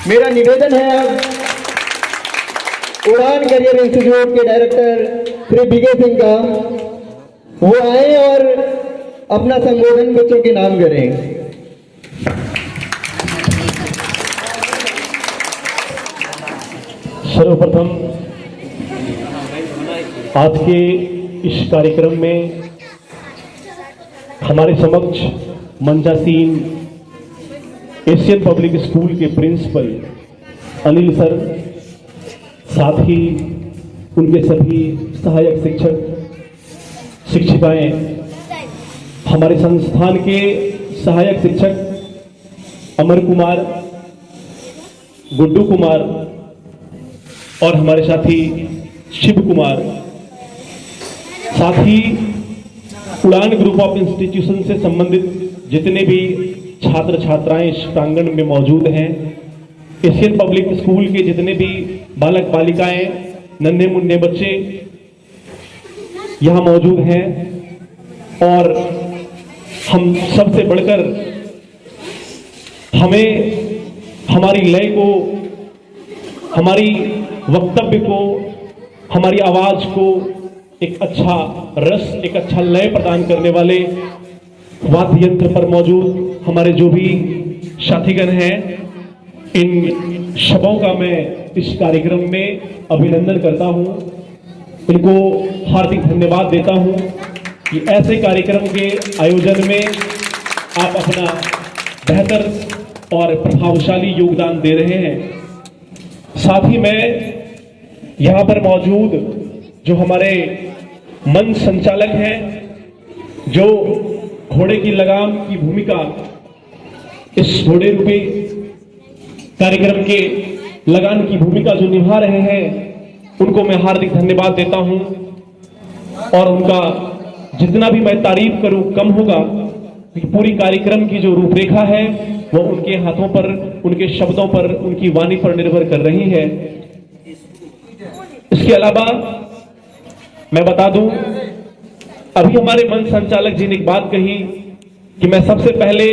मेरा निवेदन है अब उड़ान करियर इंस्टीट्यूट के डायरेक्टर श्री विजय सिंह का, वो आए और अपना संबोधन बच्चों के नाम करें। सर्वप्रथम आज के इस कार्यक्रम में हमारे समक्ष मंचासीन एशियन पब्लिक स्कूल के प्रिंसिपल अनिल सर, साथ ही उनके सभी सहायक शिक्षक शिक्षिकाएं, हमारे संस्थान के सहायक शिक्षक अमर कुमार, गुड्डू कुमार और हमारे साथी शिव कुमार, साथ ही उड़ान ग्रुप ऑफ इंस्टीट्यूशन से संबंधित जितने भी छात्र छात्राएं इस प्रांगण में मौजूद हैं, एशियन पब्लिक स्कूल के जितने भी बालक बालिकाएं, नन्हे मुन्ने बच्चे यहाँ मौजूद हैं, और हम सबसे बढ़कर हमें हमारी लय को, हमारी वक्तव्य को, हमारी आवाज को एक अच्छा रस, एक अच्छा लय प्रदान करने वाले वाद्य यंत्र पर मौजूद हमारे जो भी साथीगण हैं, इन सबों का मैं इस कार्यक्रम में अभिनंदन करता हूं, इनको हार्दिक धन्यवाद देता हूं कि ऐसे कार्यक्रम के आयोजन में आप अपना बेहतर और प्रभावशाली योगदान दे रहे हैं। साथ ही मैं यहाँ पर मौजूद जो हमारे मंच संचालक हैं, जो घोड़े की लगाम की भूमिका इस घोड़े रूपी कार्यक्रम के लगान की भूमिका जो निभा रहे हैं, उनको मैं हार्दिक धन्यवाद देता हूं, और उनका जितना भी मैं तारीफ करूं कम होगा, क्योंकि पूरी कार्यक्रम की जो रूपरेखा है वो उनके हाथों पर, उनके शब्दों पर, उनकी वाणी पर निर्भर कर रही है। इसके अलावा मैं बता दूं, अभी हमारे मंच संचालक जी ने एक बात कही कि मैं सबसे पहले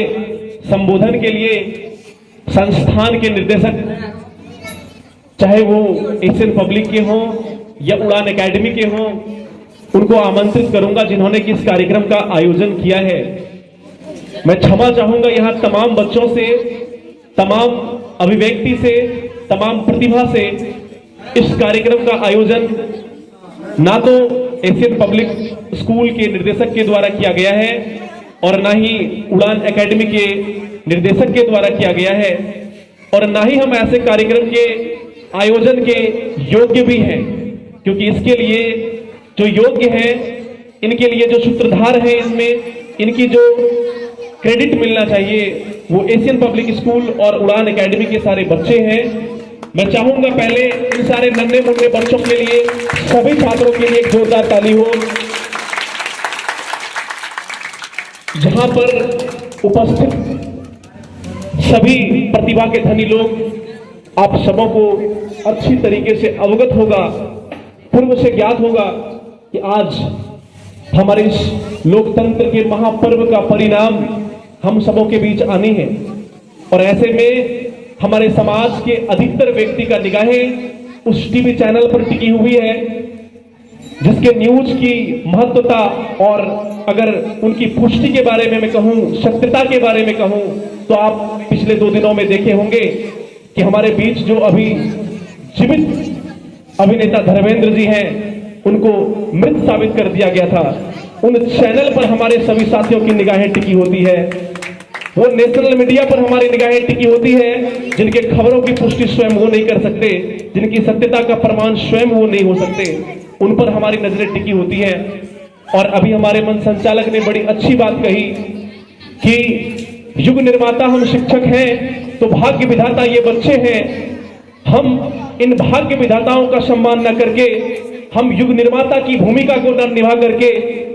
संबोधन के लिए संस्थान के निर्देशक, चाहे वो एशियन पब्लिक के हों या उड़ान एकेडमी के हों, उनको आमंत्रित करूंगा जिन्होंने कि इस कार्यक्रम का आयोजन किया है। मैं क्षमा चाहूंगा यहाँ तमाम बच्चों से, तमाम अभिव्यक्ति से, तमाम प्रतिभा से इस कार्यक्रम का आयोजन ना तो एशियन पब्लिक स्कूल के निर्देशक के द्वारा किया गया है और ना ही उड़ान एकेडमी के निर्देशक के द्वारा किया गया है, और ना ही हम ऐसे कार्यक्रम के आयोजन के योग्य भी हैं, क्योंकि इसके लिए जो योग्य है, इनके लिए जो सूत्रधार है, इसमें इनकी जो क्रेडिट मिलना चाहिए वो एशियन पब्लिक स्कूल और उड़ान एकेडमी के सारे बच्चे हैं। मैं चाहूंगा पहले इन सारे नन्हे मुन्ने बच्चों के लिए, सभी छात्रों के लिए एक जोरदार ताली हो। जहां पर उपस्थित सभी प्रतिभा के धनी लोग, आप सबों को अच्छी तरीके से अवगत होगा, पूर्व से ज्ञात होगा कि आज हमारे इस लोकतंत्र के महापर्व का परिणाम हम सबों के बीच आनी है, और ऐसे में हमारे समाज के अधिकतर व्यक्ति का निगाहें उस टीवी चैनल पर टिकी हुई है जिसके न्यूज की महत्वता, और अगर उनकी पुष्टि के बारे में मैं कहूं, सत्यता के बारे में कहूं, तो आप पिछले 2 दिनों में देखे होंगे कि हमारे बीच जो अभी जीवित अभिनेता धर्मेंद्र जी हैं, उनको मृत साबित कर दिया गया था। उन चैनल पर हमारे सभी साथियों की निगाहें टिकी होती है, वो नेशनल मीडिया पर हमारी निगाहें टिकी होती है, जिनके खबरों की पुष्टि स्वयं वो नहीं कर सकते, जिनकी सत्यता का प्रमाण स्वयं वो नहीं हो सकते, उन पर हमारी नजरें टिकी होती है। और अभी हमारे मंच संचालक ने बड़ी अच्छी बात कही कि युग निर्माता हम शिक्षक हैं, तो भाग्य विधाता ये बच्चे हैं। हम इन भाग्य विधाताओं का सम्मान न करके, हम युग निर्माता की भूमिका को न निभा करके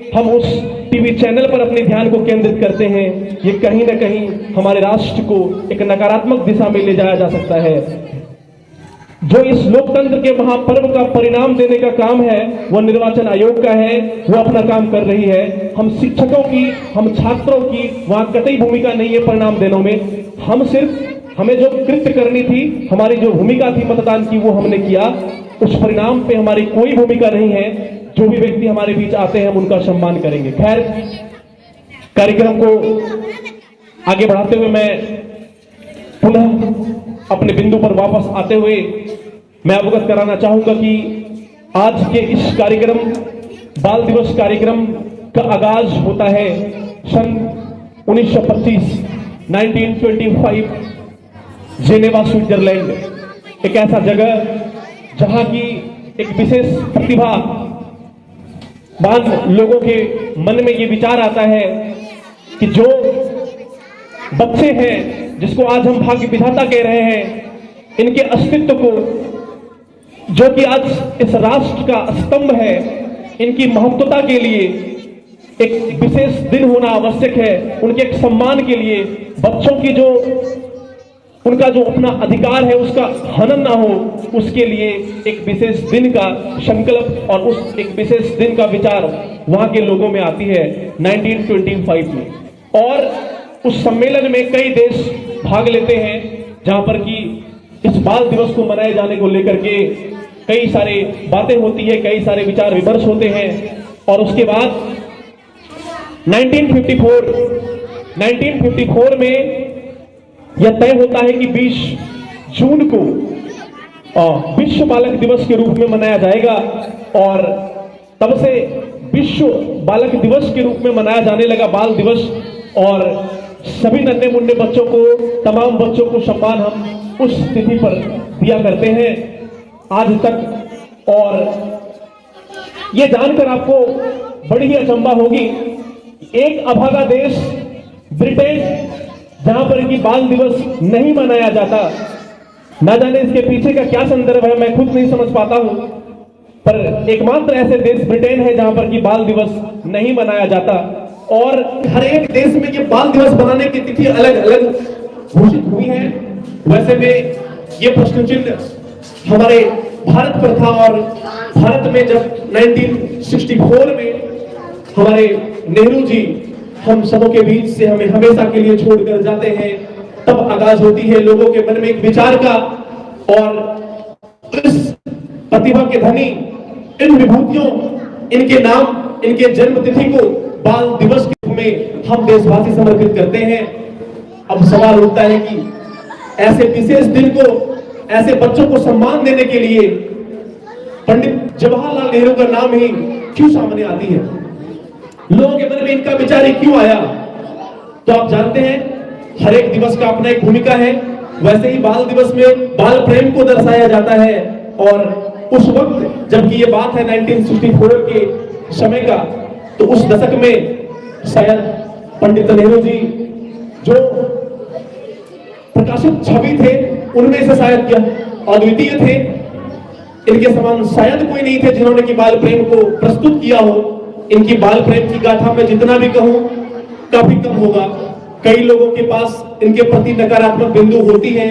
हम उस टीवी चैनल पर अपने ध्यान को केंद्रित करते हैं, ये कहीं ना कहीं हमारे राष्ट्र को एक नकारात्मक दिशा में ले जाया जा सकता है। जो इस लोकतंत्र के महापर्व का परिणाम देने का काम है वो निर्वाचन आयोग का है, वो अपना काम कर रही है। हम शिक्षकों की, हम छात्रों की वहां कतई भूमिका नहीं है परिणाम देने में। हम सिर्फ हमें जो कृत्य करनी थी, हमारी जो भूमिका थी मतदान की, वो हमने किया। उस परिणाम पे हमारी कोई भूमिका नहीं है। जो भी व्यक्ति हमारे बीच आते हैं हम उनका सम्मान करेंगे। खैर, कार्यक्रम को आगे बढ़ाते हुए मैं पुनः अपने बिंदु पर वापस आते हुए मैं अवगत कराना चाहूंगा कि आज के इस कार्यक्रम, बाल दिवस कार्यक्रम का आगाज होता है सन 1925 1925 जेनेवा स्विट्जरलैंड, एक ऐसा जगह जहां की एक विशेष प्रतिभावान लोगों के मन में ये विचार आता है कि जो बच्चे हैं, जिसको आज हम भाग्य विधाता कह रहे हैं, इनके अस्तित्व को, जो कि आज इस राष्ट्र का स्तंभ है, इनकी महत्वता के लिए एक विशेष दिन होना आवश्यक है। उनके एक सम्मान के लिए, बच्चों की जो उनका जो अपना अधिकार है उसका हनन ना हो, उसके लिए एक विशेष दिन का संकल्प और उस एक विशेष दिन का विचार वहां के लोगों में आती है 1925 में। और उस सम्मेलन में कई देश भाग लेते हैं, जहां पर कि इस बाल दिवस को मनाए जाने को लेकर के कई सारे बातें होती है, कई सारे विचार विमर्श होते हैं। और उसके बाद 1954 में यह तय होता है कि 20 जून को विश्व बालक दिवस के रूप में मनाया जाएगा। और तब से विश्व बालक दिवस के रूप में मनाया जाने लगा बाल दिवस। और सभी नन्हे मुन्ने बच्चों को, तमाम बच्चों को सम्मान हम उस तिथि पर दिया करते हैं आज तक। और ये जानकर आपको बड़ी ही अचंभा होगी, एक अभागा देश ब्रिटेन, जहां पर इनकी बाल दिवस नहीं मनाया जाता। ना जाने इसके पीछे का क्या संदर्भ है, मैं खुद नहीं समझ पाता हूं, पर एकमात्र ऐसे देश ब्रिटेन है जहां पर कि बाल दिवस नहीं मनाया जाता। और हर एक देश में ये बाल दिवस मनाने की तिथि अलग अलग घोषित हुई है। वैसे में ये प्रश्न चिन्ह हमारे भारत पर था, और भारत में जब 1964 में हमारे नेहरू जी हम सबों के बीच से हमें हमेशा के लिए छोड़कर जाते हैं, तब आगाज होती है लोगों के मन में एक विचार का। और इस प्रतिभा के धनी, इन विभूतियों, इनके नाम, इनके जन्म तिथि को बाल दिवस के रूप में हम देशवासी समर्पित करते हैं। अब सवाल उठता है कि ऐसे विशेष दिन को, ऐसे बच्चों को सम्मान देने के लिए पंडित जवाहरलाल नेहरू का नाम ही क्यों सामने आती है, लोगों के मन में इनका विचार ही क्यों आया? तो आप जानते हैं हर एक दिवस का अपना एक भूमिका है। वैसे ही बाल दिवस में बाल प्रेम को दर्शाया जाता है। और उस वक्त जबकि ये बात है 1964 के समय का, तो उस दशक में शायद पंडित नेहरू जी जो प्रकाशित छवि थे उनमें से शायद अद्वितीय थे। इनके समान शायद कोई नहीं थे जिन्होंने कि बाल प्रेम को प्रस्तुत किया हो। इनकी बाल प्रेम की गाथा में जितना भी कहूं काफी कम होगा। कई लोगों के पास इनके प्रति नकारात्मक बिंदु होती है,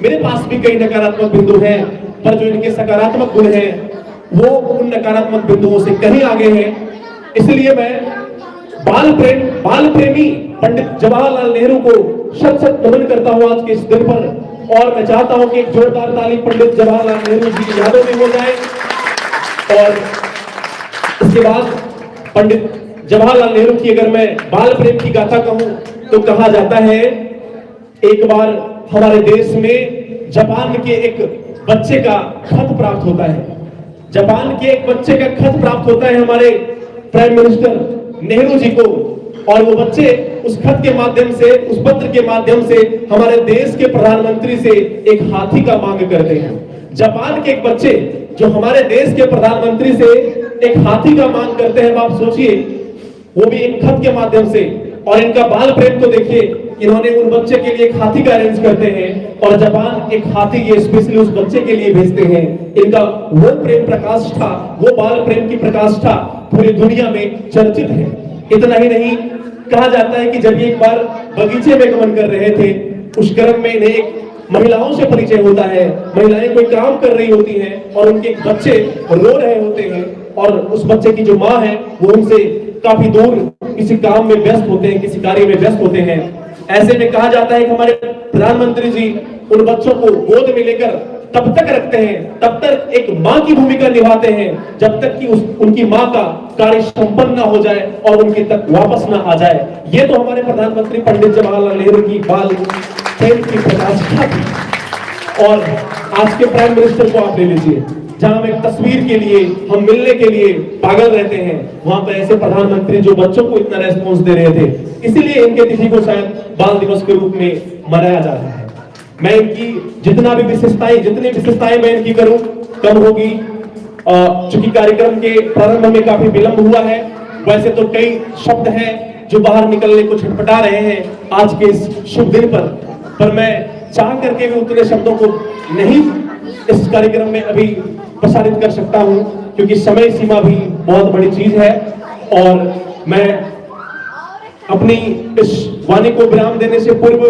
मेरे पास भी कई नकारात्मक बिंदु हैं, पर जो इनके सकारात्मक गुण हैं वो उन नकारात्मक बिंदुओं से कहीं आगे हैं। इसलिए मैं बाल प्रेमी पंडित जवाहरलाल नेहरू को शत शत नमन करता हूं आज के इस दिन पर। और मैं चाहता हूं कि एक जोरदार ताली पंडित जवाहरलाल नेहरू जी की यादों में हो जाए। और इसके बाद पंडित जवाहरलाल नेहरू की अगर मैं बाल प्रेम की गाथा कहूं तो कहा जाता है, एक बार हमारे देश में जापान के एक बच्चे का खत प्राप्त होता है। जापान के एक बच्चे का खत प्राप्त होता है हमारे प्राइम मिनिस्टर नेहरू जी को। और वो बच्चे उस खत के माध्यम से, उस पत्र के माध्यम से हमारे देश के प्रधानमंत्री से एक हाथी का मांग करते हैं। जापान के एक बच्चे जो हमारे देश के प्रधानमंत्री से एक हाथी का मांग करते हैं, आप सोचिए, वो भी एक खत के माध्यम से। और इनका बाल प्रेम तो देखिए, इन्होंने उन बच्चे के लिए एक हाथी का अरेंज करते हैं और जापान एक हाथी ये स्पेशली उस बच्चे के लिए भेजते हैं। इनका वो प्रेम प्रकाष्ठा, वो बाल प्रेम की प्रकाष्ठा पूरी दुनिया में चर्चित है। इतना ही नहीं, कहा जाता है कि जब ये एक बार बगीचे में गमन कर रहे थे, उस क्रम में इन्हें एक महिलाओं से परिचय होता है। महिलाएं कोई काम कर रही होती हैं और उनके बच्चे रो रहे होते हैं, और उस बच्चे की जो माँ है वो उनसे काफी दूर किसी काम में व्यस्त होते हैं, किसी कार्य में व्यस्त होते हैं। ऐसे में कहा जाता है कि हमारे प्रधानमंत्री जी उन बच्चों को गोद में लेकर तब तक रखते हैं, तब तक एक मां की भूमिका निभाते हैं जब तक कि उनकी मां का कार्य संपन्न ना हो जाए और उनके तक वापस ना आ जाए। ये तो हमारे प्रधानमंत्री पंडित जवाहरलाल नेहरू की बाल प्रेम की प्रकाष्ठा थी। और आज के प्राइम मिनिस्टर को आप ले लीजिए, जहां हम एक तस्वीर के लिए, हम मिलने के लिए पागल रहते हैं, वहां पर ऐसे प्रधानमंत्री जो बच्चों को इतना रेस्पॉन्स दे रहे थे, इसीलिए इनके तिथि को शायद बाल दिवस के रूप में मनाया जा रहा है। मैं इनकी जितनी विशेषताएं मैं इनकी करूं कम होगी। चूंकि कार्यक्रम के प्रारंभ में काफी विलंब हुआ है, वैसे तो कई शब्द हैं जो बाहर निकलने को छटपटा रहे हैं आज के इस शुभ दिन पर मैं चाह करके भी उतने शब्दों को नहीं इस कार्यक्रम में अभी प्रसारित कर सकता हूं, क्योंकि समय सीमा भी बहुत बड़ी चीज है। और मैं अपनी इस वाणी को विराम देने से पूर्व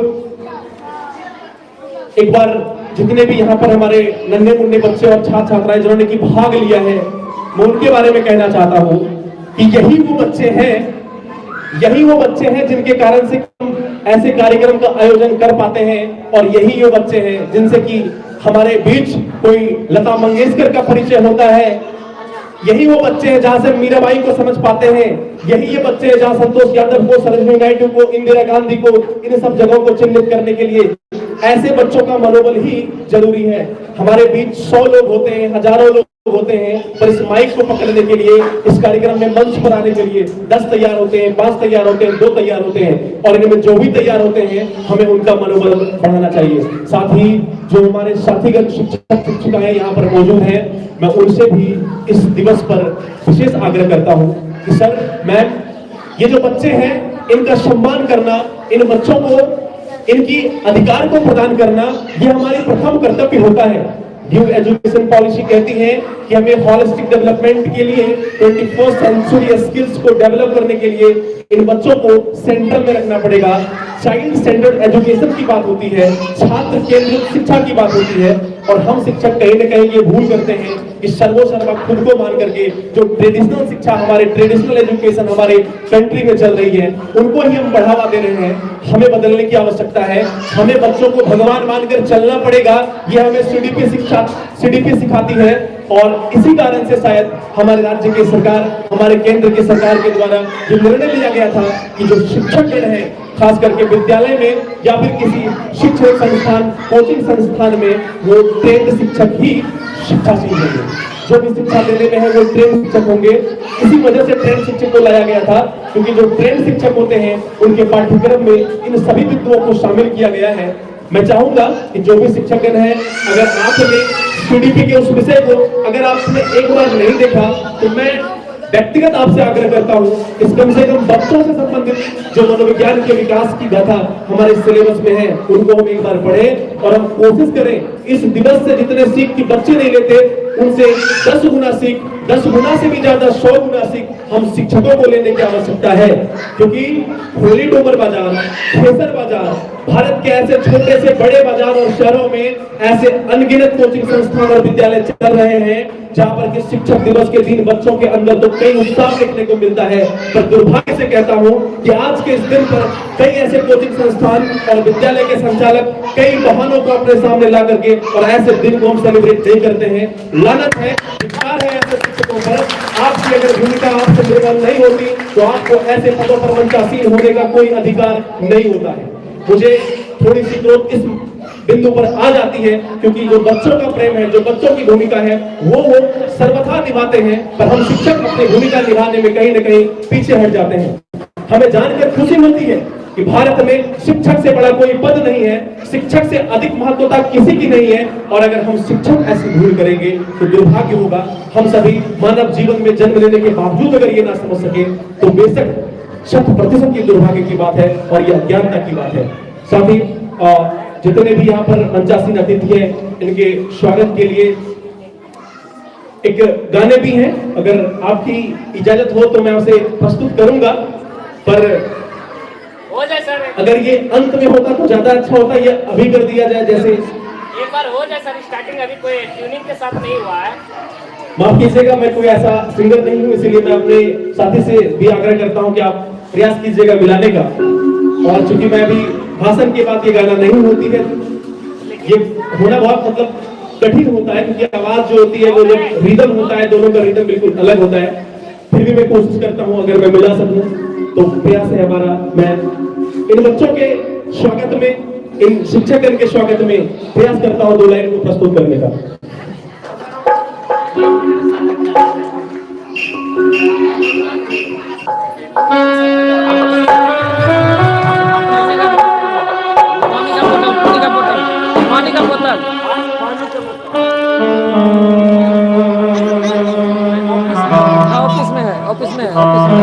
एक बार जितने भी यहाँ पर हमारे नन्हे मुन्ने बच्चे और छात्र छात्राएं जिन्होंने की भाग लिया है, मैं उनके बारे में कहना चाहता हूं कि यही वो बच्चे हैं जिनके कारण से हम ऐसे कार्यक्रम का आयोजन कर पाते हैं। और यही वो बच्चे हैं जिनसे कि हमारे बीच कोई लता मंगेशकर का परिचय होता है। यही वो बच्चे हैं जहां से मीराबाई को समझ पाते हैं। यही ये बच्चे हैं जहां संतोष यादव को, सरोजिनी नायडू को, इंदिरा गांधी को, इन सब जगहों को चिन्हित करने के लिए ऐसे बच्चों का मनोबल ही जरूरी है। हमारे बीच 100 लोग होते हैं, हजारों लोग होते हैं, पर इस माइक को पकड़ने के लिए, इस कार्यक्रम में मंच पर आने के लिए 10 तैयार होते हैं, 5 तैयार होते हैं, 2 तैयार होते हैं। और इनमें जो भी तैयार होते हैं, हमें उनका मनोबल बढ़ाना चाहिए। साथ ही जो हमारे साथीगण शिक्षक शिक्षिकाएं यहाँ पर मौजूद हैं, मैं उनसे भी इस दिवस पर विशेष आग्रह करता हूँ कि सर, मैम, ये जो बच्चे हैं इनका सम्मान करना, इन बच्चों को इनकी अधिकार को प्रदान करना, ये हमारी प्रथम कर्तव्य होता है। न्यू एजुकेशन पॉलिसी कहती है कि हमें होलिस्टिक डेवलपमेंट के लिए 21st सेंचुरी स्किल्स को डेवलप करने के लिए इन बच्चों को सेंटर में रखना पड़ेगा। चाइल्ड सेंटर्ड एजुकेशन की बात होती है, छात्र केंद्रित शिक्षा की बात होती है। और हम शिक्षक कहीं न कहीं ये भूल करते हैं कि सर्वोसर्वा खुद को मान करके जो ट्रेडिशनल शिक्षा, हमारे ट्रेडिशनल एजुकेशन हमारे कंट्री में चल रही है, उनको ही हम बढ़ावा दे रहे हैं। हमें बदलने की आवश्यकता है। हमें बच्चों को भगवान मानकर चलना पड़ेगा। ये हमें सीडीपी सिखाती है। और इसी कारण से शायद हमारे राज्य की सरकार, हमारे केंद्र की सरकार के द्वारा ये निर्णय लिया गया था कि जो शिक्षकगण है, खास करके विद्यालय में या फिर किसी शिक्षण संस्थान, कोचिंग संस्थान में, वो ट्रेंड शिक्षक ही शिक्षाशील होंगे। जो भी शिक्षा देने में है वो ट्रेंड शिक्षक होंगे। इसी वजह से ट्रेंड शिक्षक को लाया गया था, क्योंकि जो ट्रेंड शिक्षक होते हैं उनके पाठ्यक्रम में इन सभी बिंदुओं को शामिल किया गया है। मैं चाहूंगा कि जो भी शिक्षकगण हैं, अगर आपने सीडीपी के उस विषय को अगर आपने एक बार नहीं देखा, तो मैं व्यक्तिगत आपसे आग्रह करता हूं कि कम से कम बच्चों से संबंधित जो मनोविज्ञान के विकास की गाथा हमारे सिलेबस में है, उनको हम एक बार पढ़ें और हम कोशिश करें इस दिवस से जितने सीख की बच्चे नहीं लेते, उनसे 10 गुना सीख, 10 गुना से भी ज्यादा 100 गुना सीख हम शिक्षकों को लेने की आवश्यकता है। क्योंकि होली डोमर बाजार, खेसर बाजार, भारत के ऐसे छोटे से बड़े बाजार और शहरों में ऐसे अनगिनत कोचिंग संस्थान और विद्यालय चल रहे हैं, जहां पर कि शिक्षक दिवस के दिन बच्चों के अंदर तो कई उत्साह देखने को मिलता है। पर दुर्भाग्य से कहता हूं कि आज के इस दिन पर कई ऐसे कोचिंग संस्थान और विद्यालय के संचालक कई बहानों को अपने सामने ला करके और ऐसे दिन को हम सेलिब्रेट नहीं करते हैं। लानत है, धिक्कार है ऐसे शिक्षकों पर। आपकी अगर भूमिका आपसे निर्भर नहीं होती, तो आपको ऐसे पदों पर मंचासीन होने का कोई अधिकार नहीं होता है। मुझे थोड़ी सी क्रोध इस बिंदु पर आ जाती है, क्योंकि जो बच्चों का प्रेम है, जो बच्चों की भूमिका है, वो सर्वथा निभाते हैं, पर हम शिक्षक अपनी भूमिका निभाने में कहीं न कहीं पीछे हट जाते हैं। हमें जानकर खुशी मिलती है कि भारत में शिक्षक से बड़ा कोई पद नहीं है, शिक्षक से अधिक महत्वता किसी की नहीं है। और अगर हम शिक्षक ऐसी भूल करेंगे तो दुर्भाग्य होगा। हम सभी मानव जीवन में जन्म लेने के बावजूद अगर ये ना समझ सके, तो बेशक 100% की दुर्भाग्य की बात है और यह अज्ञानता की बात है। साथ ही जितने भी यहाँ पर मंचासीन अतिथि हैं, इनके स्वागत के लिए एक गाने भी हैं। अगर आपकी इजाजत हो तो मैं उसे प्रस्तुत करूंगा, पर हो जाए सर, अगर ये अंत में होता तो ज्यादा अच्छा होता। ये अभी कर दिया जाए, जैसे एक बार हो जाए सर। स्टार्टिंग अभी कोई ट्यूनिंग के साथ नहीं हुआ है। माफ कीजिएगा, मैं कोई ऐसा सिंगर नहीं हूँ, इसीलिए मैं अपने साथी से भी आग्रह करता हूँ कि आप प्रयास कीजिएगा मिलाने का। और चूंकि मैं अभी भाषण के बाद ये गाना नहीं होती है। ये होना बहुत मतलब कठिन होता है, क्योंकि आवाज जो होती है वो जब रिदम होता है, दोनों का रिदम बिल्कुल अलग होता है। फिर भी मैं कोशिश करता हूँ अगर मैं मिला सकूं तो प्रयास है हमारा। मैं इन बच्चों के स्वागत में, इन शिक्षकगण के स्वागत में प्रयास करता हूँ 2 लाइन को प्रस्तुत करने का। पानी का बोतल ऑफिस में है, ऑफिस में है, ऑफिस में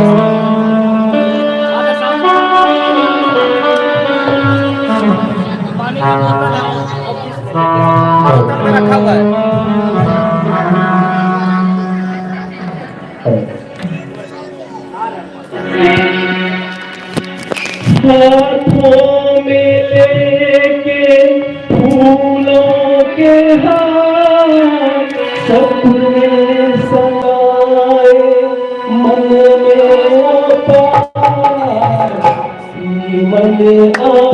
पानी का बोतल ऑफिस में रखा हुआ है। हाथों में लेके फूलों के हार, सपने सजाए मन में पार, मन आए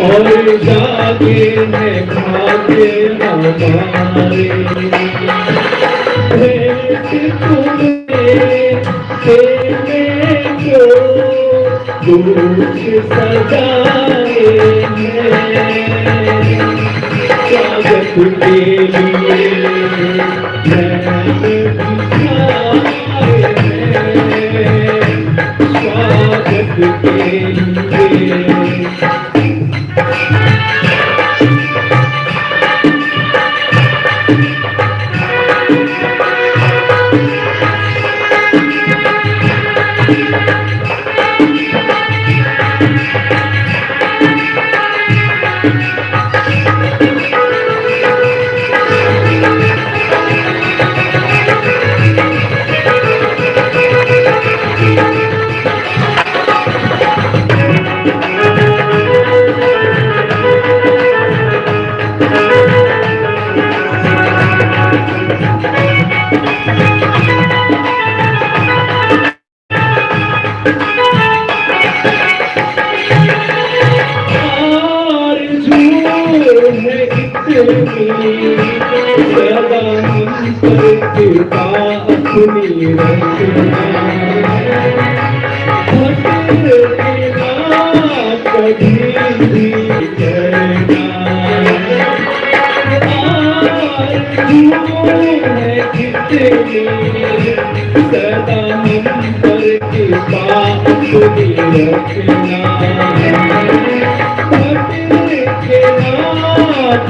और जागे हैं भागे हमारे, भेंट तुम्हें देने को कुछ सजाए हैं, स्वागत के लिए स्वागत के लिए।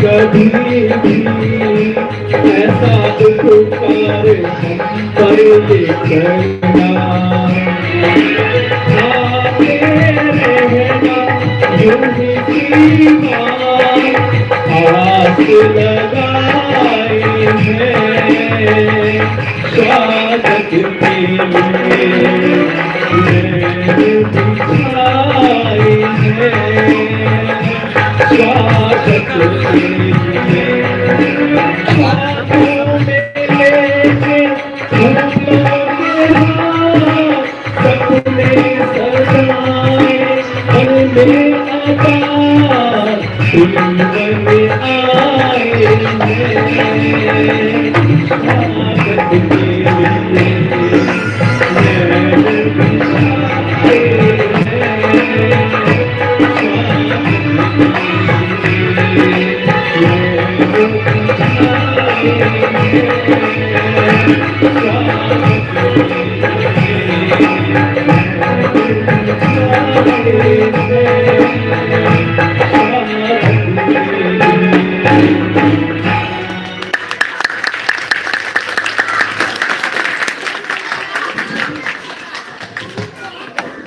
कभी भी ऐसा उपकार हम पर करना, आते रहना यूं ही जीवन, आस लगाए हैं स्वागत के लिए बिछाए हैं स्वागत के लिए हाथों में लेके फूलों के हाथ सपने सजाए मन में आकार जीवन आए हैं स्वागत के लिए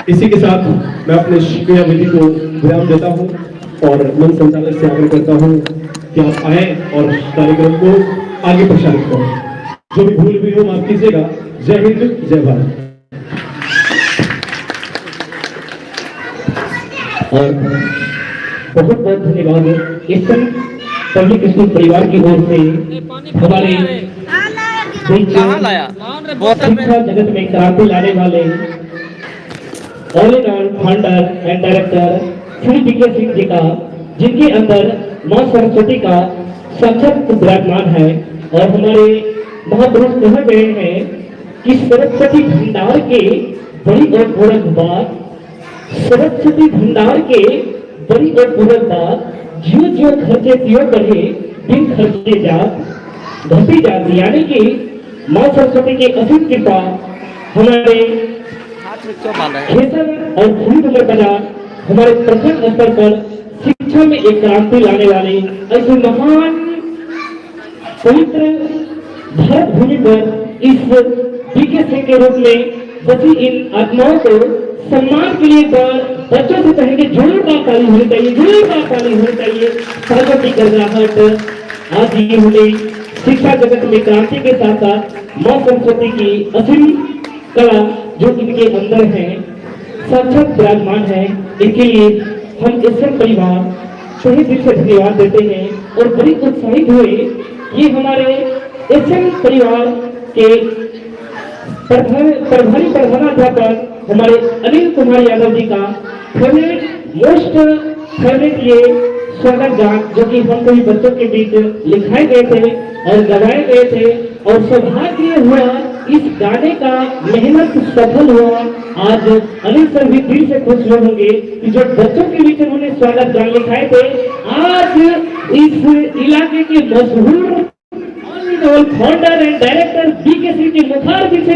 इसी के साथ मैं अपने शुक्रिया विधि को विराम देता हूं और मन संचालक से आग्रह करता हूं कि आप आए और कार्यक्रम को आगे प्रसारित करें। जो भी भूल हुई हो माफ कीजिएगा। जय हिंद, जय भारत। और बहुत बहुत धन्यवाद इस पब्लिक स्कूल परिवार की ओर से हमारे शिक्षा जगत में क्रांति लाने वाले all in all founder and director Shri BK Singh ji का, जिनके अंदर मां सरस्वती का साक्षात विराजमान है। और हमारे महापुरुष कह गए हैं कि सरस्वती भंडार के बड़ी और पूरक बात, सरस्वती भंडार के बड़ी और पूरक बात, जो जो खर्चे पियो बढ़े दिन खर्चे जात घटी जाती, यानी कि मां सरस्वती की असीम कृपा हमारे खेतर और फूल बाजार हमारे प्रखंड स्तर पर शिक्षा में एक क्रांति लाने वाले ऐसे महान पवित्र भारत भूमि पर इस बीके सिंह के रूप में बची इन आत्माओं को सम्मान के लिए बच्चों से कहेंगे जोरदार ताली होनी चाहिए, जोरदार ताली होनी चाहिए। सालों की गर्राहट आज ये होने शिक्षा जगत में क्रांति के साथ साथ मां सरस्वती की असीम कला जो इनके अंदर है साक्षात विराजमान है। इनके लिए हम एसएम परिवार सही दिल से धन्यवाद देते हैं और बड़ी उत्साहित हुए। ये हमारे एसएम परिवार के प्रभारी प्रधानाध्यापक हमारे अनिल कुमार यादव जी का फेवरेट मोस्ट फेवरेट ये स्वागत गान जो कि हम सभी बच्चों के बीच लिखाए गए थे और गवाए गए थे और सौभाग्य हुआ इस गाने का मेहनत सफल हुआ। आज अनिल सर भी दिल से खुश होंगे कि जो बच्चों के बीच उन्होंने स्वागत गान लिखाए थे, आज इस इलाके के मशहूर founder and director BK Singh के मुखार पीछे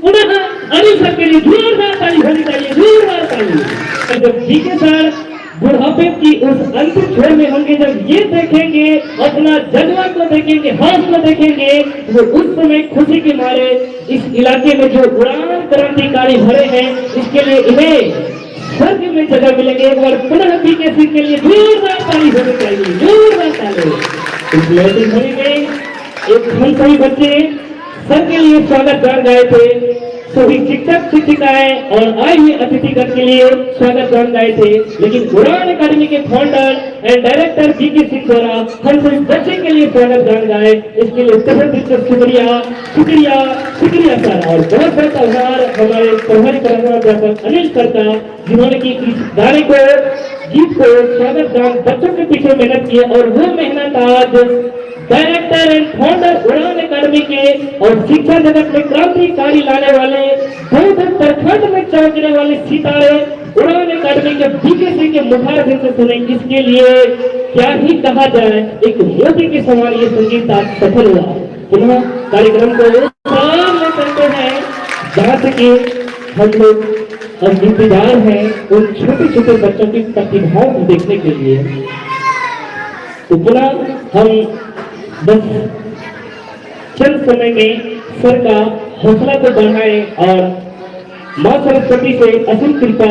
पुनः अनिल सर के लिए जोरदार ताली होनी चाहिए, जोरदार ताली। जब बीके सर बुढ़ापे की उस अंतिम छोर में होंगे, जब ये देखेंगे अपना जज्बा को देखेंगे, हौसला देखेंगे, वो उस समय खुशी के मारे इस इलाके में जो उड़ान क्रांतिकारी भरे हैं इसके लिए इन्हें स्वर्ग में जगह मिलेगी। एक बार पुनः बीके सिंह के लिए जोरदार ताली होनी चाहिए, जोरदार ताली। इस लैटिन होली में एक हम सभी बच्चे सर के लिए स्वागत गान गाए थे, सभी शिक्षक शिक्षिकाएं और आए हुए अतिथिगण के लिए स्वागत गान गाए थे। लेकिन उड़ान अकादमी के founder and director BK Singh द्वारा हम सभी बच्चे के लिए स्वागत गान गाए, इसके लिए तहे दिल से शुक्रिया शुक्रिया शुक्रिया सर। और बहुत बहुत आभार हमारे प्रभारी प्रधानाध्यापक अनिल सर का, जिन्होंने की इस गाने को गीत को स्वागत गान बच्चों के पीछे मेहनत की और वो मेहनत आज डायरेक्टर एंड फाउंडर उड़ान अकादमी के और शिक्षा जगत में क्रांतिकारी लाने वाले बौद्ध प्रखंड में चमकने वाले सितारे उड़ान अकादमी के बीके सिंह के मुखार से सुने। इसके लिए क्या ही कहा जाए, एक मोदी के समान ये संगीत आज सफल हुआ। पुनः कार्यक्रम को सामने करते हैं जहाँ से कि हम लोग अब इंतजार है उन छोटे छोटे बच्चों की प्रतिभाओं को देखने के लिए। तो पुनः हम बस चंद समय में सर का हौसला को बढ़ाएं और मां सरस्वती से असीम कृपा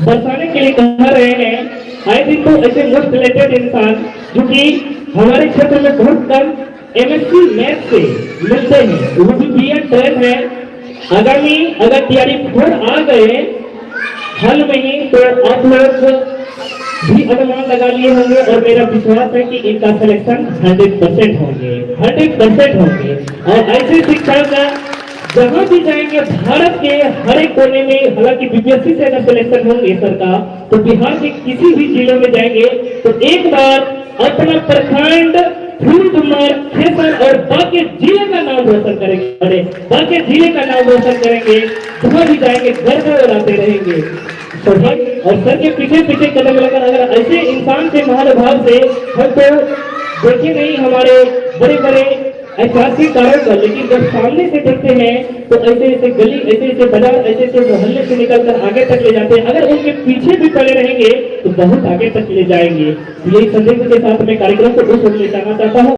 बरसाने के लिए कह रहे हैं। आई थिंक तो ऐसे मोस्ट टैलेंटेड इंसान जो कि हमारे क्षेत्र में बहुत कम एमएससी मैथ से मिलते हैं, वो भी बीएड ट्रेन है। आगामी अगर तैयारी 4 आ गए हाल में ही, तो आप लोग भी अनुमान लगा लिए होंगे और मेरा विश्वास है कि इनका सिलेक्शन 100% होंगे, 100% होंगे। और ऐसे शिक्षक जहां भी जाएंगे भारत के हर एक कोने में, हालांकि बीपीएससी से अगर सिलेक्शन होंगे सर का, तो बिहार के किसी भी जिले में जाएंगे तो एक बार अपना प्रखंड, फील्ड मार्केशन और बाकी जिले का नाम रोशन करेंगे, अरे बाकी जिले का नाम रोशन करेंगे। जहां भी जाएंगे गर्व उड़ाते रहेंगे। और सर के पीछे पीछे कदम लगाकर अगर ऐसे इंसान से, महानुभाव से हम तो देखे नहीं हमारे बड़े बड़े ऐतिहासिक कारण पर, लेकिन जब सामने से देखते हैं तो ऐसे ऐसे गली, ऐसे ऐसे बाजार, ऐसे ऐसे मोहल्ले से निकलकर आगे तक ले जाते हैं। अगर उनके पीछे भी पड़े रहेंगे तो बहुत आगे तक ले जाएंगे। यही संदेश के साथ मैं कार्यक्रम को उस ले जाना चाहता हूँ।